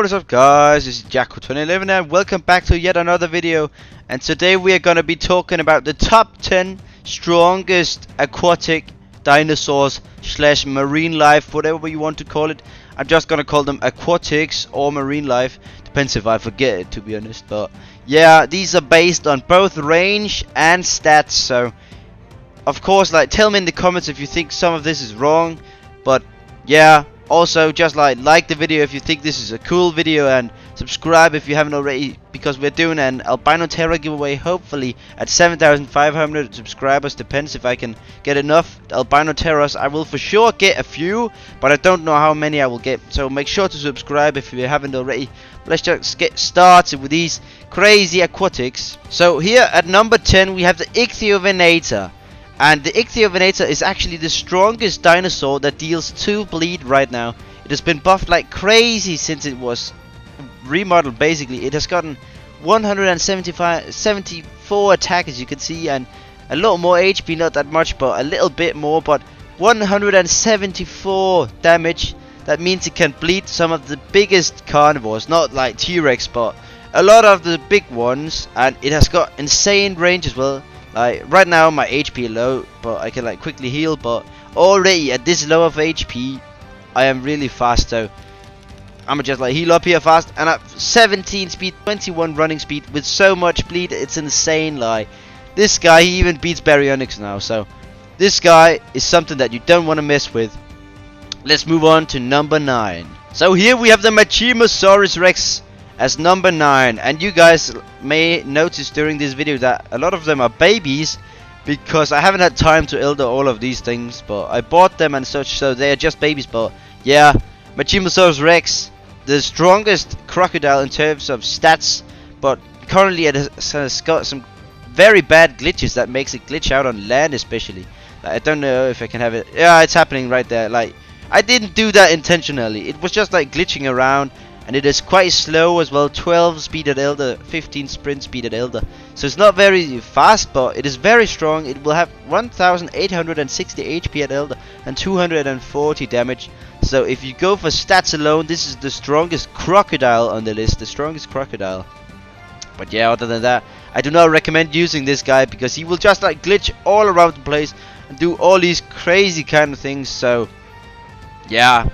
What is up, guys? This is Jacko2011 and welcome back to yet another video. And today we are going to be talking about the top 10 strongest aquatic dinosaurs slash marine life, whatever you want to call it. I'm just going to call them aquatics or marine life. Depends if I forget it, to be honest. But yeah, these are based on both range and stats. So of course, tell me in the comments if you think some of this is wrong. But yeah, also just like the video if you think this is a cool video, and subscribe if you haven't already, because we're doing an albino terror giveaway hopefully at 7,500 subscribers. Depends if I can get enough albino terrors. I will for sure get a few, but I don't know how many I will get, so make sure to subscribe if you haven't already. Let's just get started with these crazy aquatics. So here at number 10 we have the Ichthyovenator. And the Ichthyovenator is actually the strongest dinosaur that deals 2 bleed right now. It has been buffed like crazy since it was remodeled. Basically, it has gotten 174 attack, as you can see, and a lot more HP, not that much, but a little bit more, but 174 damage. That means it can bleed some of the biggest carnivores, not like T-Rex, but a lot of the big ones, and it has got insane range as well. Right now my HP low, but I can quickly heal, but already at this low of HP I am really fast, so I'ma just heal up here fast. And at 17 speed, 21 running speed with so much bleed, it's insane. This guy, he even beats Baryonyx now, so this guy is something that you don't want to mess with. Let's move on to number 9. So here we have the Mishima Rex as number 9, and you guys may notice during this video that a lot of them are babies, because I haven't had time to elder all of these things, but I bought them and such, so they are just babies. But yeah, Mishima Rex, the strongest crocodile in terms of stats, but currently it has got some very bad glitches that makes it glitch out on land especially. I don't know if I can have it. Yeah, it's happening right there. I didn't do that intentionally, it was just glitching around. And it is quite slow as well, 12 speed at Elder, 15 sprint speed at Elder. So it's not very fast, but it is very strong. It will have 1,860 HP at Elder and 240 damage. So if you go for stats alone, this is the strongest crocodile on the list, the strongest crocodile. But yeah, other than that, I do not recommend using this guy, because he will just glitch all around the place and do all these crazy kind of things. So yeah,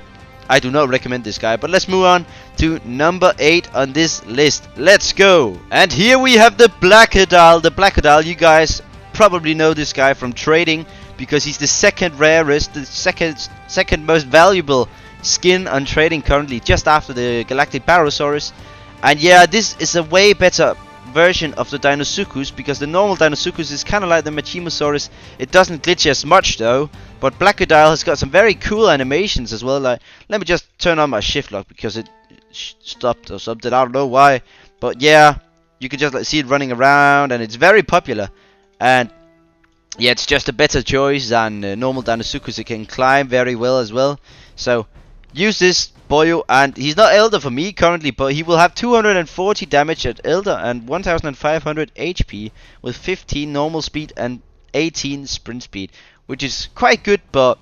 I do not recommend this guy. But let's move on to number 8 on this list. Let's go. And here we have the Blackodile. The Blackodile, you guys probably know this guy from trading, because he's the second rarest, the second most valuable skin on trading currently, just after the Galactic Barosaurus. And yeah, this is a way better version of the Dinosaur, because the normal Dinosaur is kind of like the Machimosaurus. It doesn't glitch as much though, but Blackodile has got some very cool animations as well. Let me just turn on my shift lock, because it stopped or something, I don't know why, but yeah, you can just see it running around, and it's very popular. And yeah, it's just a better choice than normal Dinosaur. It can climb very well as well, so use this boyo. And he's not Elder for me currently, but he will have 240 damage at Elder and 1,500 HP with 15 normal speed and 18 sprint speed, which is quite good, but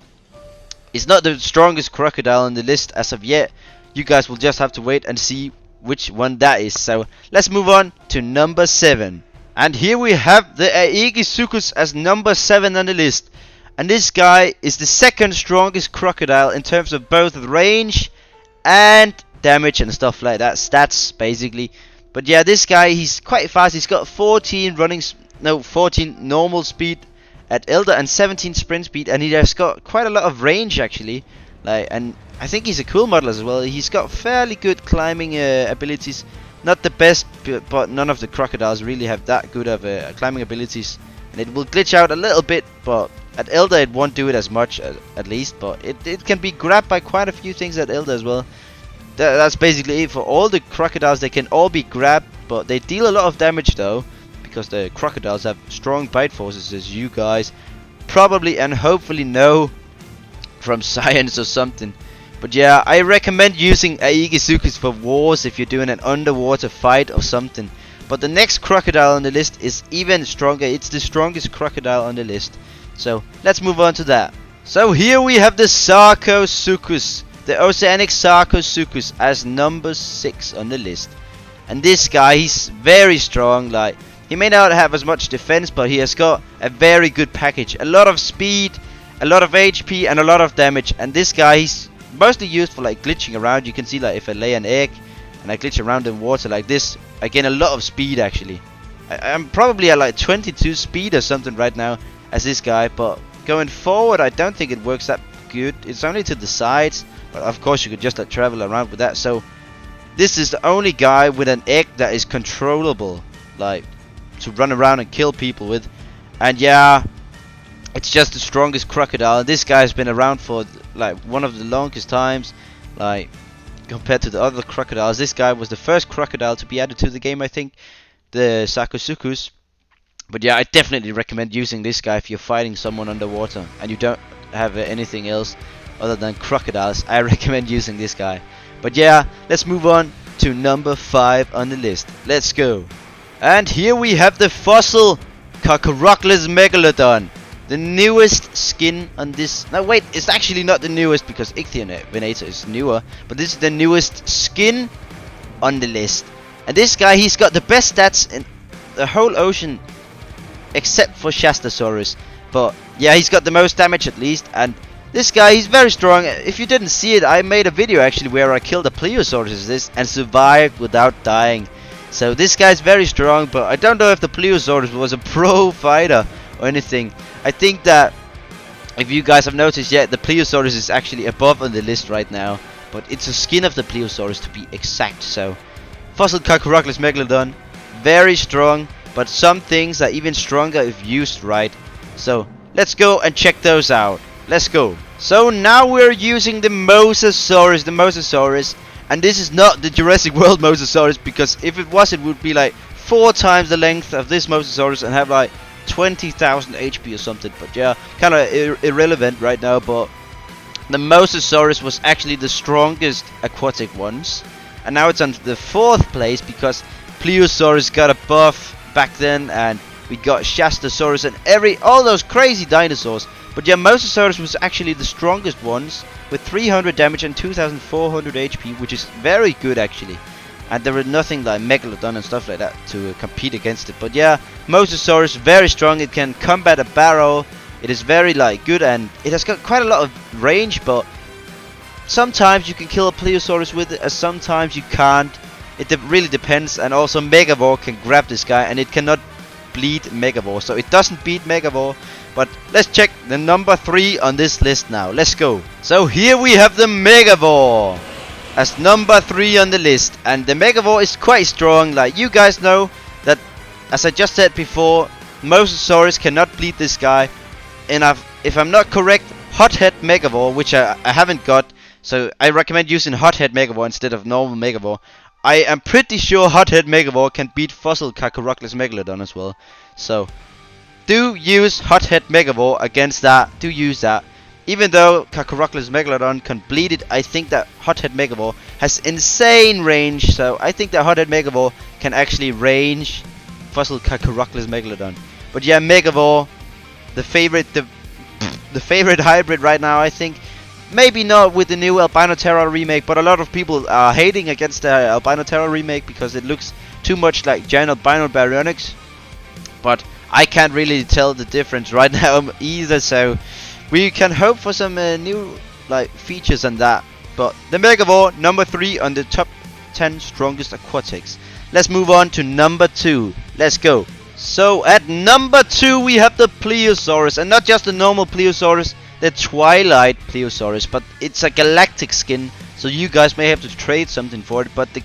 it's not the strongest crocodile on the list as of yet. You guys will just have to wait and see which one that is. So let's move on to number 7. And here we have the Iggy Soukous as number 7 on the list. And this guy is the second strongest crocodile in terms of both range and damage and stuff like that, stats basically. But yeah, this guy, he's quite fast. He's got 14 normal speed at Elder and 17 sprint speed, and he has got quite a lot of range actually. And I think he's a cool model as well. He's got fairly good climbing abilities. Not the best, but none of the crocodiles really have that good of climbing abilities. And it will glitch out a little bit, but at Elder it won't do it as much, at least. But it can be grabbed by quite a few things at Elder as well. That's basically it for all the crocodiles. They can all be grabbed, but they deal a lot of damage though, because the crocodiles have strong bite forces, as you guys probably and hopefully know from science or something. But yeah, I recommend using Iggy Soukous for wars if you're doing an underwater fight or something. But the next crocodile on the list is even stronger. It's the strongest crocodile on the list. So let's move on to that. So here we have the Shasta Saurus. the Oceanic Sarcosuchus as number 6 on the list. And this guy, he's very strong. Like, he may not have as much defense, but he has got a very good package. A lot of speed, a lot of HP, and a lot of damage. And this guy, he's mostly used for like glitching around. You can see like if I lay an egg and I glitch around in water like this, I gain a lot of speed actually. I'm probably at like 22 speed or something right now as this guy, but going forward I don't think it works that good. It's only to the sides, but of course you could just like travel around with that. So this is the only guy with an egg that is controllable, like to run around and kill people with. And yeah, it's just the strongest crocodile. This guy's been around for like one of the longest times, like compared to the other crocodiles. This guy was the first crocodile to be added to the game, I think, the Sarcosuchus. But yeah, I definitely recommend using this guy if you're fighting someone underwater and you don't have anything else other than crocodiles. I recommend using this guy. But yeah, let's move on to number 5 on the list. Let's go. And here we have the fossil Kakora Megalodon. The newest skin on this. No, wait, it's actually not the newest because Ichthyovenator is newer. But this is the newest skin on the list. And this guy, he's got the best stats in the whole ocean except for Shasta Saurus. But yeah, he's got the most damage at least. And this guy, he's very strong. If you didn't see it, I made a video actually where I killed a Plesiosaurus and survived without dying. So this guy's very strong, but I don't know if the Plesiosaurus was a pro fighter or anything. I think that if you guys have noticed yet, the Plesiosaurus is actually above on the list right now. But it's a skin of the Plesiosaurus to be exact. So fossil Kakora Megalodon, very strong, but some things are even stronger if used right. So let's go and check those out. Let's go. So now we're using the Mosasaurus, and this is not the Jurassic World Mosasaurus, because if it was, it would be like 4 times the length of this Mosasaurus and have like 20,000 HP or something. But yeah, kind of irrelevant right now. But the Mosasaurus was actually the strongest aquatic ones, and now it's on the 4th place because Plesiosaurus got a buff back then, and we got Shasta Saurus and all those crazy dinosaurs. But yeah, Mosasaurus was actually the strongest ones with 300 damage and 2,400 HP, which is very good actually. And there were nothing like Megalodon and stuff like that to compete against it. But yeah, Mosasaurus very strong. It can combat a barrel. It is very like good, and it has got quite a lot of range. But sometimes you can kill a Plesiosaurus with it, and sometimes you can't. It really depends. And also Megavore can grab this guy, and it cannot bleed Megavore, so it doesn't beat Megavore. But let's check the number 3 on this list now. Let's go. So here we have the Megavore as number 3 on the list, and the Megavore is quite strong. Like you guys know that, as I just said before, Mosasaurus cannot bleed this guy. And if I'm not correct, Hothead Megavore, which I haven't got, so I recommend using Hothead Megavore instead of normal Megavore. I am pretty sure Hothead Megavore can beat fossil Kakora Megalodon as well. So do use Hothead Megavore against that. Do use that. Even though Kakora Megalodon can bleed it, I think that Hothead Megavore has insane range. So I think that Hothead Megavore can actually range fossil Kakora Megalodon. But yeah, Megavore, the favorite hybrid right now, I think. Maybe not with the new Albino Terror remake, but a lot of people are hating against the Albino Terror remake because it looks too much like giant albino baryonyx. But I can't really tell the difference right now either, so we can hope for some new like features on that. But the Megavore, number 3 on the top 10 strongest aquatics. Let's move on to number 2. Let's go. So at number 2 we have the Plesiosaurus, and not just the normal Plesiosaurus, the Twilight Plesiosaurus, but it's a galactic skin, so you guys may have to trade something for it. But the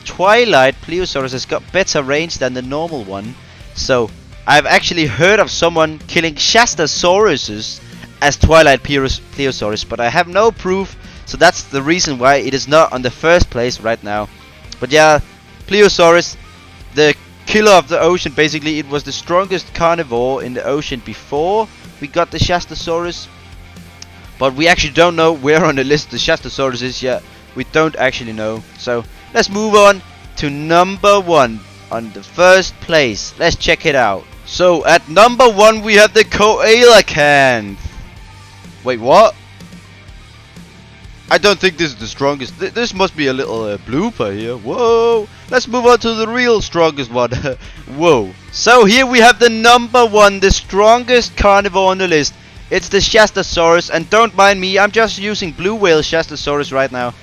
Twilight Plesiosaurus has got better range than the normal one. So I've actually heard of someone killing Shasta Sauruses as Twilight Plesiosaurus, but I have no proof, so that's the reason why it is not on the 1st place right now. But yeah, Plesiosaurus, the killer of the ocean, basically. It was the strongest carnivore in the ocean before we got the Shasta Saurus, but we actually don't know where on the list the Shasta Saurus is yet. We don't actually know. So let's move on to number 1 on the 1st place. Let's check it out. So at number 1 we have the Coelacanth. Wait, what? I don't think this is the strongest. This must be a little blooper here. Whoa! Let's move on to the real strongest one. Whoa! So here we have the number 1, the strongest carnivore on the list. It's the Shasta Saurus, and don't mind me, I'm just using blue whale Shasta Saurus right now.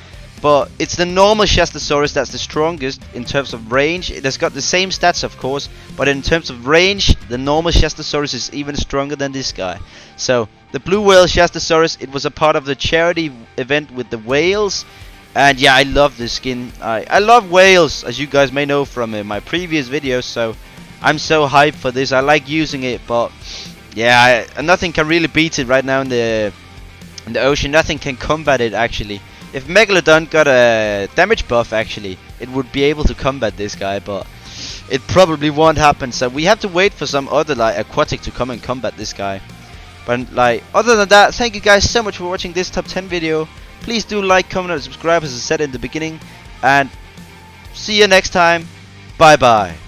But it's the normal Shasta Saurus that's the strongest in terms of range. It has got the same stats, of course, but in terms of range, the normal Shasta Saurus is even stronger than this guy. So the blue whale Shasta Saurus, it was a part of the charity event with the whales, and yeah, I love this skin. I love whales, as you guys may know from my previous videos. So I'm so hyped for this. I like using it, but yeah, nothing can really beat it right now in the ocean. Nothing can combat it actually. If Megalodon got a damage buff, actually, it would be able to combat this guy, but it probably won't happen. So we have to wait for some other like aquatic to come and combat this guy. But like, other than that, thank you guys so much for watching this top 10 video. Please do like, comment, and subscribe as I said in the beginning. And see you next time. Bye bye.